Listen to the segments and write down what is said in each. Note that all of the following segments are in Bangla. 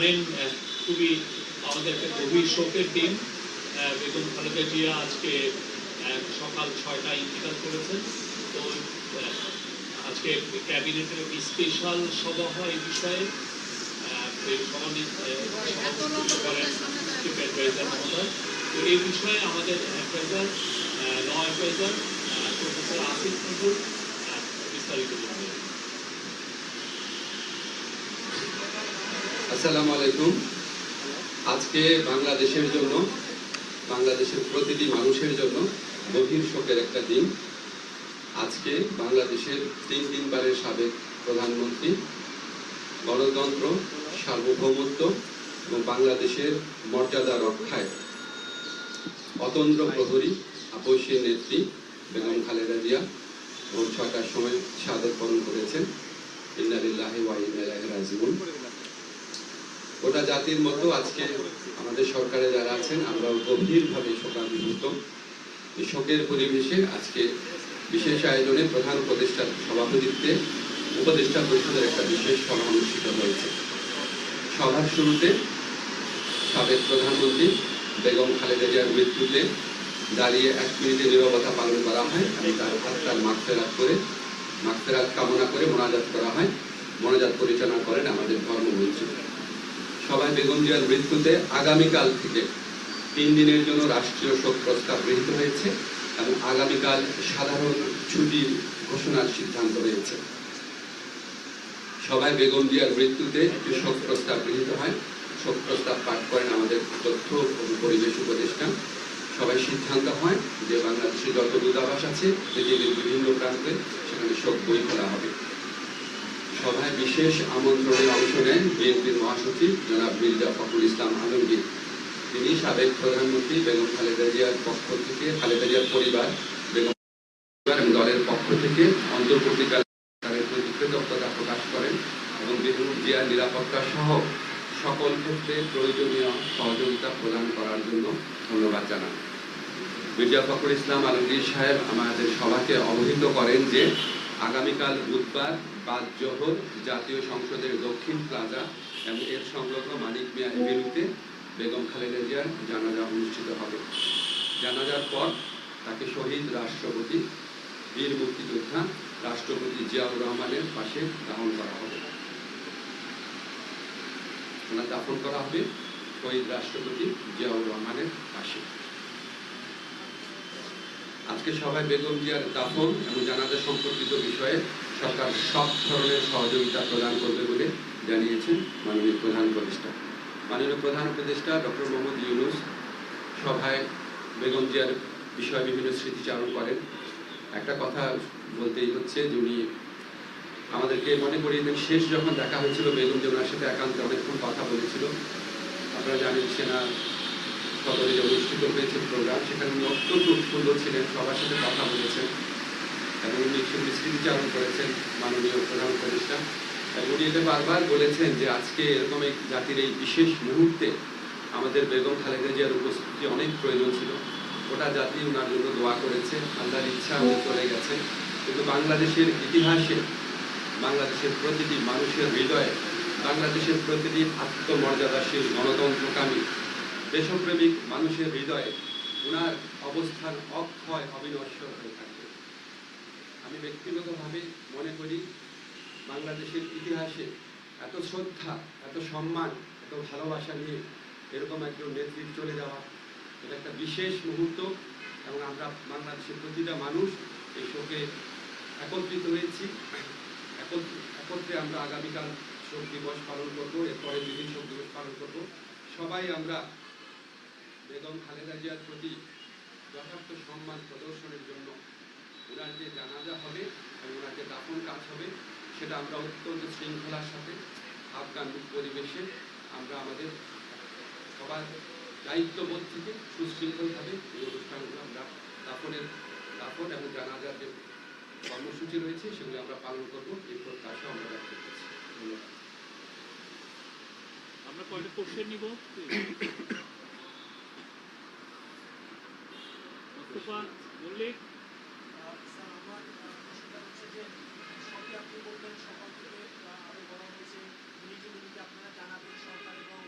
খুবই আমাদের একটা গভীর শোকের দিন। বেগম খালেদা জিয়া আজকে সকাল 6টায় ইন্তিকাল করেছেন। তো আজকে ক্যাবিনেটের স্পেশাল সভা হয় এই বিষয়ে সভাপতিত্ব করেন চিফ অ্যাডভাইজার মহোদয়। তো এই বিষয়ে আমাদের adviser law adviser professor Asif Nazrul বিস্তারিত বলবেন। আসসালামু আলাইকুম। আজকে বাংলাদেশের জন্য, বাংলাদেশের প্রতিটি মানুষের জন্য গভীর শোকের একটা দিন। আজকে বাংলাদেশের 3 বারের সাবেক প্রধানমন্ত্রী, গণতন্ত্র, সার্বভৌমত্ব এবং বাংলাদেশের মর্যাদা রক্ষায় অতন্দ্র প্রহরী, আপসী নেত্রী বেগম খালেদা জিয়া ভোর 6টার সময় শাহাদাত বরণ করেছেন। ইন্না লিল্লাহি ওয়া ইন্না ইলাইহি রাজিউন। গোটা জাতির মতো আজকে আমাদের সরকারে যারা আছেন আমরাও গভীরভাবে শোকাভিভূত। এই শোকের পরিবেশে আজকে বিশেষ আয়োজনে প্রধান উপদেষ্টার সভাপতিত্বে উপদেষ্টা পরিষদের একটা বিশেষ সভা অনুষ্ঠিত হয়েছে। সভার শুরুতে সাবেক প্রধানমন্ত্রী বেগম খালেদা জিয়ার মৃত্যুতে দাঁড়িয়ে 1 মিনিটের নীরবতা পালন করা হয় এবং তার আত্মার মাগফিরাত কামনা করে মোনাজাত করা হয়। মোনাজাত পরিচালনা করেন আমাদের ধর্মমন্ত্রী। সবাই বেগম জিয়ার মৃত্যুতে আগামীকাল থেকে 3 দিনের জন্য রাষ্ট্রীয় শোক প্রস্তাব গৃহীত হয়েছে এবং আগামীকাল সাধারণ ছুটির ঘোষণার সিদ্ধান্ত হয়েছে। সবাই বেগম জিয়ার মৃত্যুতে একটি শোক প্রস্তাব গৃহীত হয়। শোক প্রস্তাব পাঠ করেন আমাদের তথ্য ও পরিবেশ উপদেষ্টা। সবাই সিদ্ধান্ত হয় যে বাংলাদেশে যত দূতাবাস আছে পৃথিবীর বিভিন্ন প্রান্তে সেখানে শোক বই খোলা হবে। সভায় বিশেষ আমন্ত্রণে অংশ নেন বিএনপির মহাসচিব জনাব মির্জা ফখরুল ইসলাম আলমগীর। তিনি সাবেক প্রধানমন্ত্রী বেগম খালেদা জিয়ার পক্ষ থেকে, খালেদা জিয়ার পরিবার, বেগম এবং দলের পক্ষ থেকে অন্তর্বর্তীকালের প্রতি কৃতজ্ঞতা প্রকাশ করেন এবং বেগম জিয়ার নিরাপত্তা সহ সকল ক্ষেত্রে প্রয়োজনীয় সহযোগিতা প্রদান করার জন্য ধন্যবাদ জানান। মির্জা ফখরুল ইসলাম আলমগীর সাহেব আমাদের সভাকে অবহিত করেন যে আগামীকাল বুধবার 5 জোহর জাতীয় সংসদের দক্ষিণ প্লাজা এবং এর সংলগ্ন মানিক মিয়া এভিনিউতে বেগম খালেদা জিয়ার জানাজা অনুষ্ঠিত হবে। জানাজার পর তাকে শহীদ রাষ্ট্রপতি, বীর মুক্তিযোদ্ধা রাষ্ট্রপতি জিয়াউর রহমানের পাশে দাফন করা হবে। দাফন করা হবে শহীদ রাষ্ট্রপতি জিয়াউর রহমানের পাশে। আজকে সবাই বেগম জিয়ার দাফন এবং জানাজা সম্পর্কিত বিষয়ে সরকার সব ধরনের সহযোগিতা প্রদান করবে বলে জানিয়েছেন মাননীয় প্রধান উপদেষ্টা। মাননীয় প্রধান উপদেষ্টা ডক্টর মোহাম্মদ ইউনূস সভায় বেগম জিয়ার বিষয়ে বিভিন্ন স্মৃতিচারণ করেন। একটা কথা বলতেই হচ্ছে যে উনি আমাদেরকে মনে করিয়ে দেন, শেষ যখন দেখা হয়েছিল বেগম জিয়া ওনার সাথে একান্তে অনেকক্ষণ কথা বলেছিল। আপনারা জানেন সেনা সদরে যে অনুষ্ঠিত হয়েছে প্রোগ্রাম, সেখানে উনি অত্যন্ত উৎফুল্ল ছিলেন, সবার সাথে কথা বলেছেন এবং উনি সেগুলি স্মৃতিচারণ করেছেন মাননীয় প্রধান উপদেষ্টা। এবং উনি এটা বারবার বলেছেন যে আজকে এরকম এক জাতির এই বিশেষ মুহূর্তে আমাদের বেগম খালেদা জিয়ার উপস্থিতি অনেক প্রয়োজন ছিল। গোটা জাতি ওনার জন্য দোয়া করেছে, আল্লাহর ইচ্ছা উনি চলে গেছেন। কিন্তু বাংলাদেশের ইতিহাসে, বাংলাদেশের প্রতিটি মানুষের হৃদয়ে, বাংলাদেশের প্রতিটি আত্মমর্যাদাশীল গণতন্ত্রকামী দেশপ্রেমিক মানুষের হৃদয়ে ওনার অবস্থান অক্ষয় অবিনশ্বর হয়ে থাকবে। আমি ব্যক্তিগতভাবে মনে করি বাংলাদেশের ইতিহাসে এত শ্রদ্ধা, এত সম্মান, এত ভালোবাসা নিয়ে এরকম একজন নেতৃত্ব চলে যাওয়া এটা একটা বিশেষ মুহূর্ত এবং আমরা বাংলাদেশের প্রতিটা মানুষ এই শোকে একত্রিত হয়েছি। একত্রে আমরা আগামীকাল শোক দিবস পালন করব, এরপরে দুদিন শোক দিবস পালন করব। সবাই আমরা বেগম খালেদা জিয়ার প্রতি যথার্থ সম্মান প্রদর্শনের জন্য ওনার যে জানাজা হবে এবং ওনার যে দাফন কাজ হবে সেটা আমরা অত্যন্ত শৃঙ্খলার সাথে আফগান পরিবেশে আমরা আমাদের সবার দায়িত্ববোধ থেকে সুশৃঙ্খলভাবে এই অনুষ্ঠানগুলো আমরা দাফন এবং জানাজার যে কর্মসূচি রয়েছে সেগুলো আমরা পালন করবো, এই প্রত্যাশা আমরা ব্যক্ত করছি। ধন্যবাদ। আমরা কয়টা কোশ্চেন নিব? বললে আমার প্রশ্নটা হচ্ছে যে আপনি বললেন সকাল থেকে আরো বলা হয়েছে মিটিংগুলিতে আপনারা জানাবেন সরকার এবং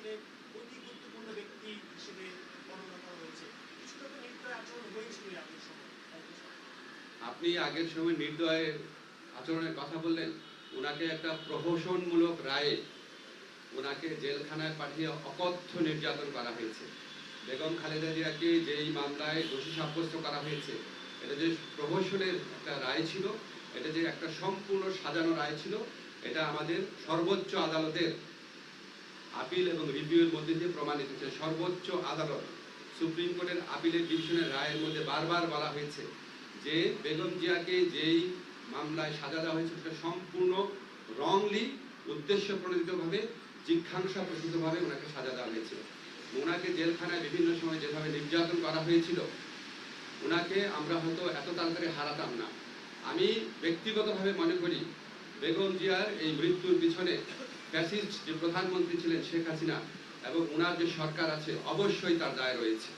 আসলে অতি গুরুত্বপূর্ণ ব্যক্তি হিসেবে বর্ণনা করা হয়েছে। কিছুটা তো নির্দয় আচরণ হয়েছিল এই আগের সময়। আপনি আগের সময় নির্দয়ের আচরণের কথা বললেন, ওনাকে একটা প্রহসনমূলক রায়ে ওনাকে জেলখানায় পাঠিয়ে অকথ্য নির্যাতন করা হয়েছে। বেগম খালেদা জিয়াকে যেই মামলায় দোষী সাব্যস্ত করা হয়েছে, এটা যে প্রহসনের একটা রায় ছিল, এটা যে একটা সম্পূর্ণ সাজানো রায় ছিল, এটা আমাদের সর্বোচ্চ আদালতের আপিল এবং রিভিউয়ের মধ্যে দিয়ে প্রমাণিত হয়েছে। সর্বোচ্চ আদালত সুপ্রিম কোর্টের আপিলের ডিভিশনের রায়ের মধ্যে বারবার বলা হয়েছে যে বেগম জিয়াকে যেই মামলায় সাজা দেওয়া হয়েছে সেটা সম্পূর্ণ রংলি, উদ্দেশ্য প্রণোদিতভাবে, জিজ্ঞাসা প্রসূতভাবে ওনাকে সাজা দেওয়া হয়েছিল। ওনাকে জেলখানায় বিভিন্ন সময় যেভাবে নির্যাতন করা হয়েছিল, ওনাকে আমরা হয়তো এত তাড়াতাড়ি হারাতাম না। আমি ব্যক্তিগতভাবে মনে করি বেগম জিয়ার এই মৃত্যুর পিছনে ফ্যাসিস্ট যে প্রধানমন্ত্রী ছিলেন শেখ হাসিনা এবং ওনার যে সরকার আছে, অবশ্যই তার দায় রয়েছে।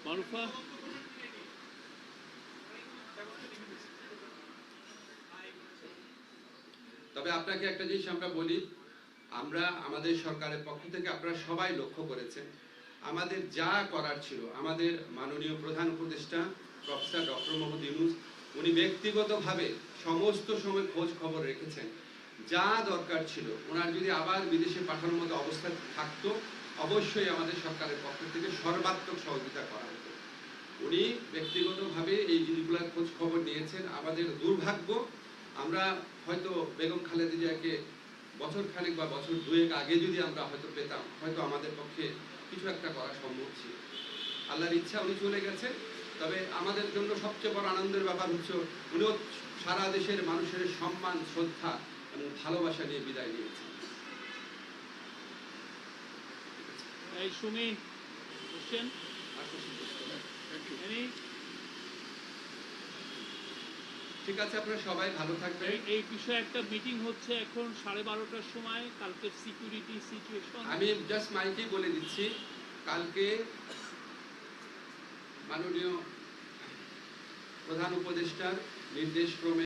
মারুফা, তবে আপনাকে একটা জিনিস আমরা বলি, আমরা আমাদের সরকারের পক্ষ থেকে আপনারা সবাই লক্ষ্য করেছেন, আমাদের যা করার ছিল, আমাদের মাননীয় প্রধান উপদেষ্টা প্রফেসর ডক্টর মোহাম্মদ ইউনূস উনি ব্যক্তিগতভাবে সমস্ত সময় খোঁজ খবর রেখেছেন। যা দরকার ছিল, ওনার যদি আবার বিদেশে পাঠানোর মতো অবস্থা থাকতো, অবশ্যই আমাদের সরকারের পক্ষ থেকে সর্বাত্মক সহযোগিতা করা হতো। উনি ব্যক্তিগতভাবে এই জিনিসগুলোর খোঁজ খবর নিয়েছেন। আমাদের দুর্ভাগ্য, আমরা হয়তো বেগম খালেদা জিয়াকে বছর খানেক বা বছর দুয়েক আগে যদি আমরা হয়তো পেতাম, হয়তো আমাদের পক্ষে কিছু একটা করা সম্ভব ছিল। আল্লাহর ইচ্ছা উনি চলে গেছে। তবে আমাদের জন্য সবচেয়ে বড় আনন্দের ব্যাপার হচ্ছে উনিও সারা দেশের মানুষের সম্মান, শ্রদ্ধা এবং ভালোবাসা নিয়ে বিদায় নিয়েছেন। এই সুমি হোসেন, any? ঠিক আছে, আপনারা সবাই ভালো থাকবেন। এই বিষয়ে একটা মিটিং হচ্ছে এখন 12:30টার সময়, কালকে সিকিউরিটি সিচুয়েশন। আমি জাস্ট মাইকেই বলে দিচ্ছি, কালকে মাননীয় প্রধান উপদেষ্টার নির্দেশক্রমে